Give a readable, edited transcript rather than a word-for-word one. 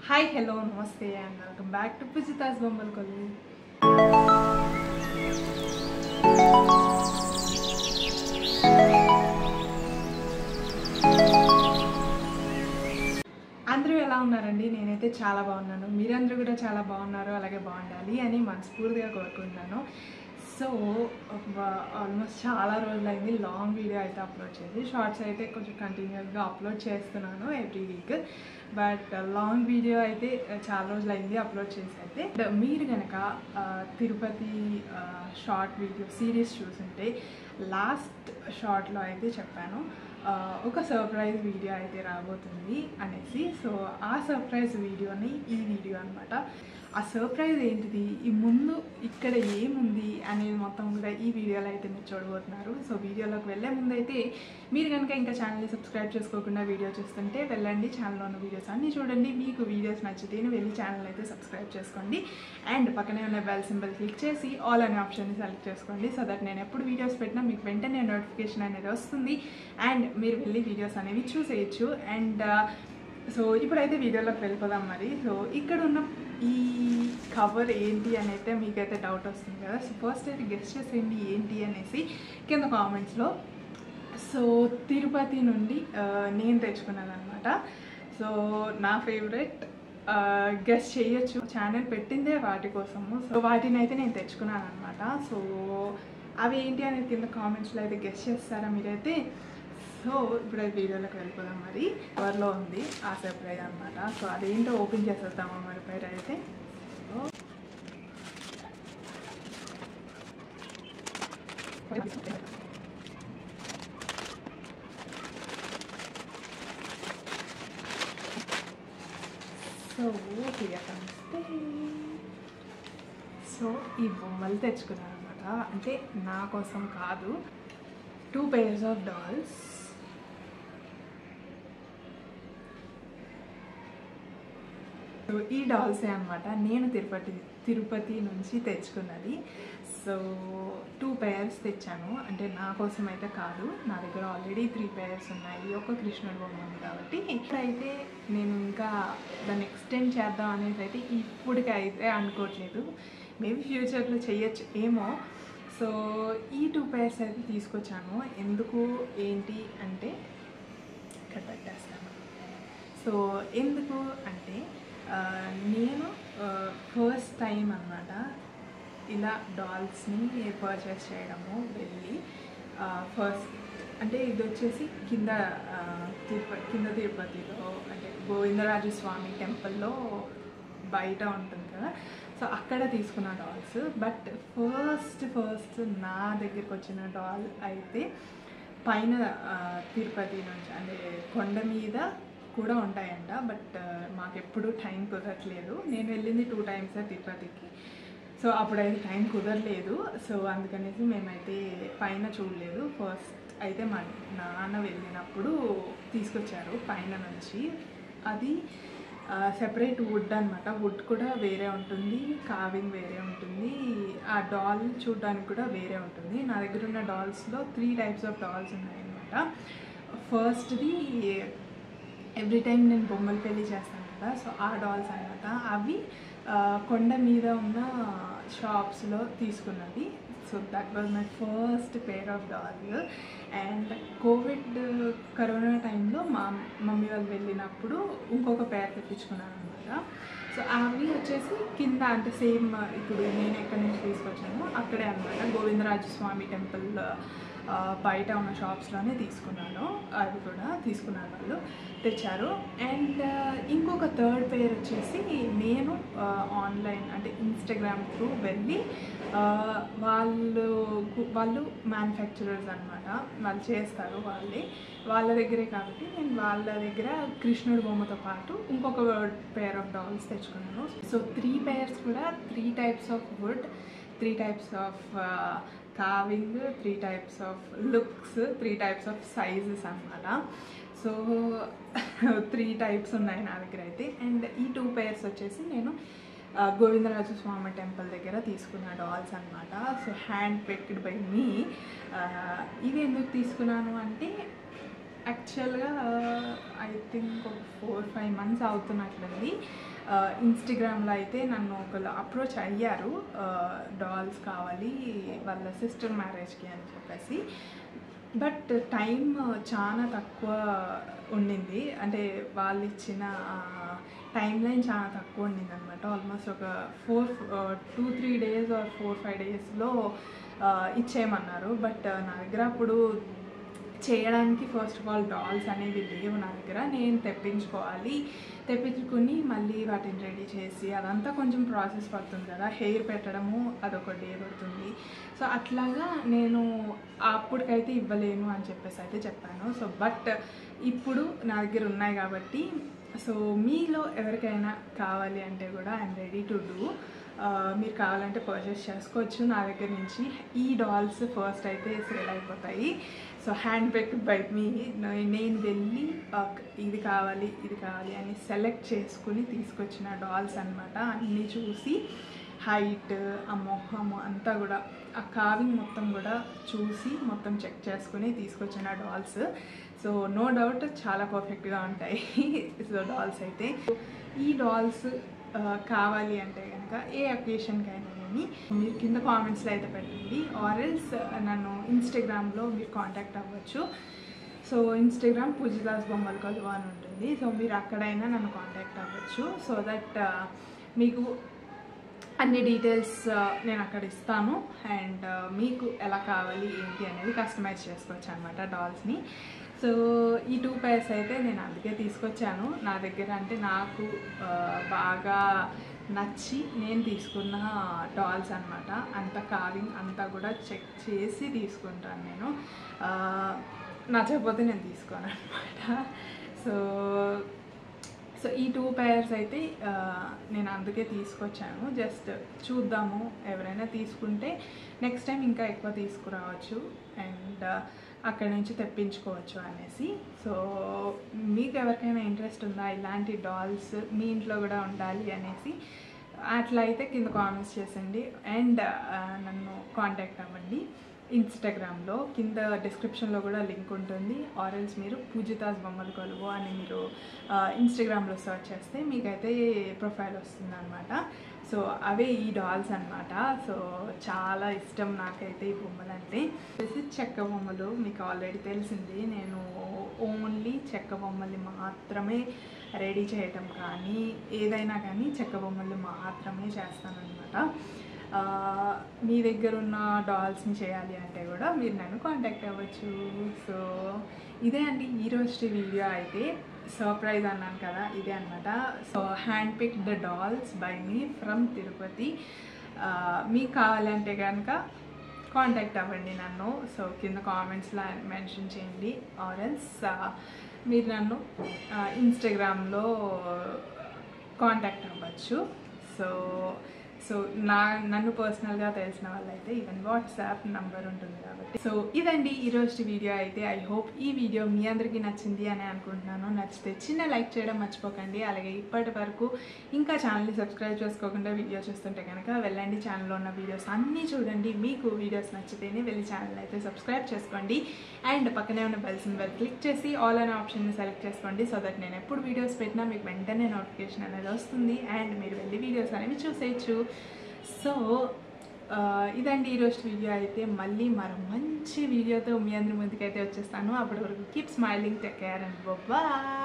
Hi, hello, namaste and welcome back to Pujita's Bommal Kolli. అందరూ ఎలా ఉన్నారండి? నేనైతే చాలా బాగున్నాను. మీరందరూ కూడా చాలా బాగున్నారు, అలాగే బాగుండాలి అని మనస్ఫూర్తిగా కోరుకుంటున్నాను. సో ఆల్మోస్ట్ చాలా రోజులైంది లాంగ్ వీడియో అయితే అప్లోడ్ చేసి, షార్ట్స్ అయితే కొంచెం కంటిన్యూస్గా అప్లోడ్ చేస్తున్నాను every week. But long video అయితే చాలా రోజులైంది అప్లోడ్ చేసి. అయితే మీరు కనుక తిరుపతి షార్ట్ వీడియో సిరీస్ చూసుంటే లాస్ట్ షార్ట్లో అయితే చెప్పాను ఒక సర్ప్రైజ్ వీడియో అయితే రాబోతుంది అనేసి. సో ఆ సర్ప్రైజ్ వీడియోని ఈ వీడియో అనమాట. ఆ సర్ప్రైజ్ ఏంటిది, ఈ ముందు ఇక్కడ ఏముంది అనేది మొత్తం కూడా ఈ వీడియోలో అయితే మీరు చూడబోతున్నారు. సో వీడియోలోకి వెళ్ళే ముందు అయితే మీరు కనుక ఇంకా ఛానల్ని సబ్స్క్రైబ్ చేసుకోకుండా వీడియో చూస్తుంటే వెళ్ళండి, ఛానల్లో ఉన్న వీడియోస్ అన్నీ చూడండి. మీకు వీడియోస్ నచ్చితేనే వెళ్ళి ఛానల్ అయితే సబ్స్క్రైబ్ చేసుకోండి అండ్ పక్కనే ఉన్న బెల్ సింబల్ క్లిక్ చేసి ఆల్ అనే ఆప్షన్ని సెలెక్ట్ చేసుకోండి. సో దట్ నేను ఎప్పుడు వీడియోస్ పెట్టినా మీకు వెంటనే నోటిఫికేషన్ అనేది వస్తుంది అండ్ మీరు వెళ్ళి వీడియోస్ అనేవి చూసేయచ్చు. అండ్ సో ఇప్పుడైతే వీడియోలోకి వెళ్ళిపోదాం మరి. సో ఇక్కడ ఉన్న ఈ కవర్ ఏంటి అని అయితే మీకైతే డౌట్ వస్తుంది కదా. సో ఫస్ట్ అయితే గెస్ట్ చేసేయండి ఏంటి అనేసి కింద కామెంట్స్లో. సో తిరుపతి నుండి నేను తెచ్చుకున్నాను అనమాట. సో నా ఫేవరెట్ గెస్ట్ చేయొచ్చు, ఛానల్ పెట్టిందే వాటి కోసము. సో వాటిని అయితే నేను తెచ్చుకున్నాను అనమాట. సో అవి ఏంటి అనేది కింద కామెంట్స్లో అయితే గెస్ట్ చేస్తారా మీరైతే. సో ఇప్పుడు వీడియోలోకి వెళ్ళిపోదాం మరి. కవర్లో ఉంది ఆ సర్ప్రైజ్ అనమాట. సో అదేంటో ఓపెన్ చేసేద్దామా మరి పేరు అయితే. సో సో ఈ బొమ్మలు తెచ్చుకున్నాను అనమాట. అంటే నా కోసం కాదు, 2 pairs of dolls. సో ఈ డాల్సే అనమాట నేను తిరుపతి నుంచి తెచ్చుకున్నది. సో 2 pairs తెచ్చాను, అంటే నా కోసం అయితే కాదు. నా దగ్గర ఆల్రెడీ 3 pairs ఉన్నాయి, ఒక కృష్ణుడు బొమ్మ ఉంది కాబట్టి. ఇప్పుడైతే నేను ఇంకా దాన్ని ఎక్స్టెండ్ చేద్దాం అనేది అయితే ఇప్పటికి అయితే అనుకోవట్లేదు. మేబీ ఫ్యూచర్లో చేయొచ్చు ఏమో. సో ఈ 2 pairs అయితే తీసుకొచ్చాను. ఎందుకు ఏంటి అంటే ఇక్కడ పెట్టేస్తాను. సో ఎందుకు అంటే నేను ఫస్ట్ టైం అన్నమాట ఇలా డాల్స్ని పర్చేస్ చేయడము. వెళ్ళి ఫస్ట్ అంటే ఇది వచ్చేసి కింద తిరుపతిలో అంటే గోవిందరాజస్వామి టెంపుల్లో బయట ఉంటుంది కదా. సో అక్కడ తీసుకున్న డాల్స్. బట్ ఫస్ట్ నా దగ్గరికి వచ్చిన డాల్ అయితే పైన తిరుపతి నుంచి అంటే కొండ మీద కూడా ఉంటాయంట. బట్ మాకెప్పుడు టైం కుదరట్లేదు. నేను వెళ్ళింది 2 times తిరుపతికి. సో అప్పుడైతే టైం కుదరలేదు. సో అందుకనేసి మేమైతే పైన చూడలేదు. ఫస్ట్ అయితే మా నాన్న వెళ్ళినప్పుడు తీసుకొచ్చారు పైన నుంచి. అది సెపరేట్ వుడ్ అనమాట. వుడ్ కూడా వేరే ఉంటుంది, కార్వింగ్ వేరే ఉంటుంది, ఆ డాల్ చూడడానికి కూడా వేరే ఉంటుంది. నా దగ్గర ఉన్న డాల్స్లో 3 types ఆఫ్ డాల్స్ ఉన్నాయన్నమాట. ఫస్ట్ది ఎవ్రీ టైం నేను బొమ్మల పెళ్ళి చేస్తాను కదా, సో ఆ డాల్స్ అనమాట. అవి కొండ మీద ఉన్న షాప్స్లో తీసుకున్నది. So that was my first pair of dolls. And corona టైంలో మా మమ్మీ వాళ్ళు వెళ్ళినప్పుడు ఇంకొక పేర్ తెప్పించుకున్నాను అనమాట. సో అవి వచ్చేసి కింద అంటే సేమ్ ఇప్పుడు నేను ఎక్కడి నుంచి తీసుకొచ్చానో అక్కడే అనమాట, గోవిందరాజస్వామి టెంపుల్ బయట ఉన్న షాప్స్లోనే తీసుకున్నాను. అది కూడా తీసుకున్నారు, వాళ్ళు తెచ్చారు. అండ్ ఇంకొక 3rd pair వచ్చేసి నేను ఆన్లైన్ అంటే ఇన్స్టాగ్రామ్ త్రూ వెళ్ళి వాళ్ళు మ్యానుఫ్యాక్చరర్స్ అనమాట, వాళ్ళు చేస్తారు వాళ్ళ దగ్గరే కాబట్టి నేను వాళ్ళ దగ్గర కృష్ణుడి బొమ్మతో పాటు ఇంకొక పేర్ ఆఫ్ డాల్స్ తెచ్చుకున్నాను. సో 3 pairs కూడా 3 types of would, 3 types of carving, 3 types of looks, 3 types of sizes అనమాట. సో 3 types ఉన్నాయి నా దగ్గర అయితే. అండ్ ఈ 2 pairs వచ్చేసి నేను గోవిందరాజస్వామి టెంపుల్ దగ్గర తీసుకున్న డాల్స్ అనమాట. సో హ్యాండ్ పిక్డ్ బై మీ. ఇవి ఎందుకు తీసుకున్నాను అంటే యాక్చువల్గా ఐ థింక్ ఒక 4-5 months అవుతున్నట్లుంది. ఇన్స్టాగ్రామ్లో అయితే నన్ను ఒకళ్ళు అప్రోచ్ అయ్యారు, డాల్స్ కావాలి వాళ్ళ సిస్టర్ మ్యారేజ్కి అని చెప్పేసి. బట్ టైం చాలా తక్కువ ఉండింది, అంటే వాళ్ళు ఇచ్చిన టైం లైన్ చాలా తక్కువ ఉండింది అనమాట. ఆల్మోస్ట్ ఒక 2-3 days ఆర్ 4-5 daysలో ఇచ్చేయమన్నారు. బట్ నా దగ్గర అప్పుడు చేయడానికి ఫస్ట్ ఆఫ్ ఆల్ డాల్స్ అనేవి లేవు నా దగ్గర. నేను తెప్పించుకుని మళ్ళీ వాటిని రెడీ చేసి అదంతా కొంచెం ప్రాసెస్ పడుతుంది కదా, హెయిర్ పెట్టడము అదొక డే పడుతుంది. సో అట్లాగా నేను అప్పటికైతే ఇవ్వలేను అని చెప్పేసి అయితే చెప్పాను. సో బట్ ఇప్పుడు నా దగ్గర ఉన్నాయి కాబట్టి, సో మీలో ఎవరికైనా కావాలి అంటే కూడా ఐఎమ్ రెడీ టు డూ. మీరు కావాలంటే పర్చేస్ చేసుకోవచ్చు నా దగ్గర నుంచి. ఈ డాల్స్ ఫస్ట్ అయితే సేల్ అయిపోతాయి. సో హ్యాండ్ పిక్ బై మీ. నేను వెళ్ళి ఇది కావాలి అని సెలెక్ట్ చేసుకుని తీసుకొచ్చిన డాల్స్ అనమాట. అన్నీ చూసి హైట్, ఆ మొహము అంతా కూడా, ఆ కావింగ్ మొత్తం కూడా చూసి మొత్తం చెక్ చేసుకుని తీసుకొచ్చిన డాల్స్. సో నో డౌట్ చాలా పర్ఫెక్ట్గా ఉంటాయి సో డాల్స్ అయితే. ఈ డాల్స్ కావాలి అంటే కనుక ఏ అకేషన్కైనా కానీ మీరు కింద కామెంట్స్లో అయితే పెట్టండి, ఆర్ఎల్స్ నన్ను ఇన్స్టాగ్రామ్లో మీరు కాంటాక్ట్ అవ్వచ్చు. సో ఇన్స్టాగ్రామ్ పూజితాస్ బొమ్మల కొలువు అని ఉంటుంది. సో మీరు అక్కడైనా నన్ను కాంటాక్ట్ అవ్వచ్చు. సో దట్ మీకు అన్ని డీటెయిల్స్ నేను అక్కడ ఇస్తాను. అండ్ మీకు ఎలా కావాలి ఏంటి అనేది కస్టమైజ్ చేసుకోవచ్చు అనమాట డాల్స్ని. సో ఈ 2 pairs అయితే నేను అందుకే తీసుకొచ్చాను నా దగ్గర. అంటే నాకు బాగా నచ్చి నేను తీసుకున్న డాల్స్ అనమాట. అంత కావింగ్ అంతా కూడా చెక్ చేసి తీసుకుంటాను నేను. నచ్చకపోతే నేను తీసుకోను అనమాట. సో ఈ 2 pairs అయితే నేను అందుకే తీసుకొచ్చాను. జస్ట్ చూద్దాము, ఎవరైనా తీసుకుంటే నెక్స్ట్ టైం ఇంకా ఎక్కువ తీసుకురావచ్చు అండ్ అక్కడి నుంచి తెప్పించుకోవచ్చు అనేసి. సో మీకు ఎవరికైనా ఇంట్రెస్ట్ ఉందా ఇలాంటి డాల్స్ మీ ఇంట్లో కూడా ఉండాలి అనేసి, అట్లా అయితే కింద కామెంట్స్ చేసండి అండ్ నన్ను కాంటాక్ట్ అవ్వండి ఇన్స్టాగ్రామ్లో. కింద డిస్క్రిప్షన్లో కూడా లింక్ ఉంటుంది. ఆర్ఎల్స్ మీరు పూజితాస్ బొమ్మల కొలువు అని మీరు ఇన్స్టాగ్రామ్లో సెర్చ్ చేస్తే మీకైతే ప్రొఫైల్ వస్తుంది అనమాట. సో అవే ఈ డాల్స్ అనమాట. సో చాలా ఇష్టం నాకైతే ఈ బొమ్మలు అంటే. చెక్క బొమ్మలు మీకు ఆల్రెడీ తెలిసింది, నేను ఓన్లీ చెక్క బొమ్మల్ని మాత్రమే రెడీ చేయటం కానీ ఏదైనా కానీ చెక్క బొమ్మలు మాత్రమే చేస్తానన్నమాట. మీ దగ్గర ఉన్న డాల్స్ని చేయాలి అంటే కూడా మీరు నన్ను కాంటాక్ట్ అవ్వచ్చు. సో ఇదే అండి ఈరోజు వీడియో అయితే. సర్ప్రైజ్ అన్నాను కదా, ఇదే అనమాట. So hand pick the dolls by me from Tirupati. మీకు కావాలంటే కనుక కాంటాక్ట్ అవ్వండి నన్ను. సో కింద కామెంట్స్లో మెన్షన్ చేయండి, ఆర్ఎల్స్ మీరు నన్ను ఇన్స్టాగ్రామ్లో కాంటాక్ట్ అవ్వచ్చు. సో నన్ను పర్సనల్గా తెలిసిన వాళ్ళైతే ఈవెన్ వాట్సాప్ నంబర్ ఉంటుంది కాబట్టి. సో ఇదండి ఈరోజు వీడియో అయితే. ఐ హోప్ ఈ వీడియో మీ అందరికీ నచ్చింది అని అనుకుంటున్నాను. నచ్చితే చిన్న లైక్ చేయడం మర్చిపోకండి. అలాగే ఇప్పటి వరకు ఇంకా ఛానల్ని సబ్స్క్రైబ్ చేసుకోకుండా వీడియో చూస్తుంటే కనుక వెళ్ళండి, ఛానల్లో ఉన్న వీడియోస్ అన్నీ చూడండి. మీకు వీడియోస్ నచ్చితేనే వెళ్ళి ఛానల్ అయితే సబ్స్క్రైబ్ చేసుకోండి అండ్ పక్కనే ఉన్న బెల్ సింబల్ క్లిక్ చేసి ఆల్ అనే ఆప్షన్ని సెలెక్ట్ చేసుకోండి. సో దట్ నేను ఎప్పుడు వీడియోస్ పెట్టినా మీకు వెంటనే నోటిఫికేషన్ అనేది వస్తుంది అండ్ మీరు వెళ్ళి వీడియోస్ అనేవి చూసేయచ్చు. సో ఇదండి ఈరోజు వీడియో అయితే. మళ్ళీ మరో మంచి వీడియోతో మీ అందరి ముందుకైతే వచ్చేస్తాను. అప్పటి వరకు keep smiling, take care and bye.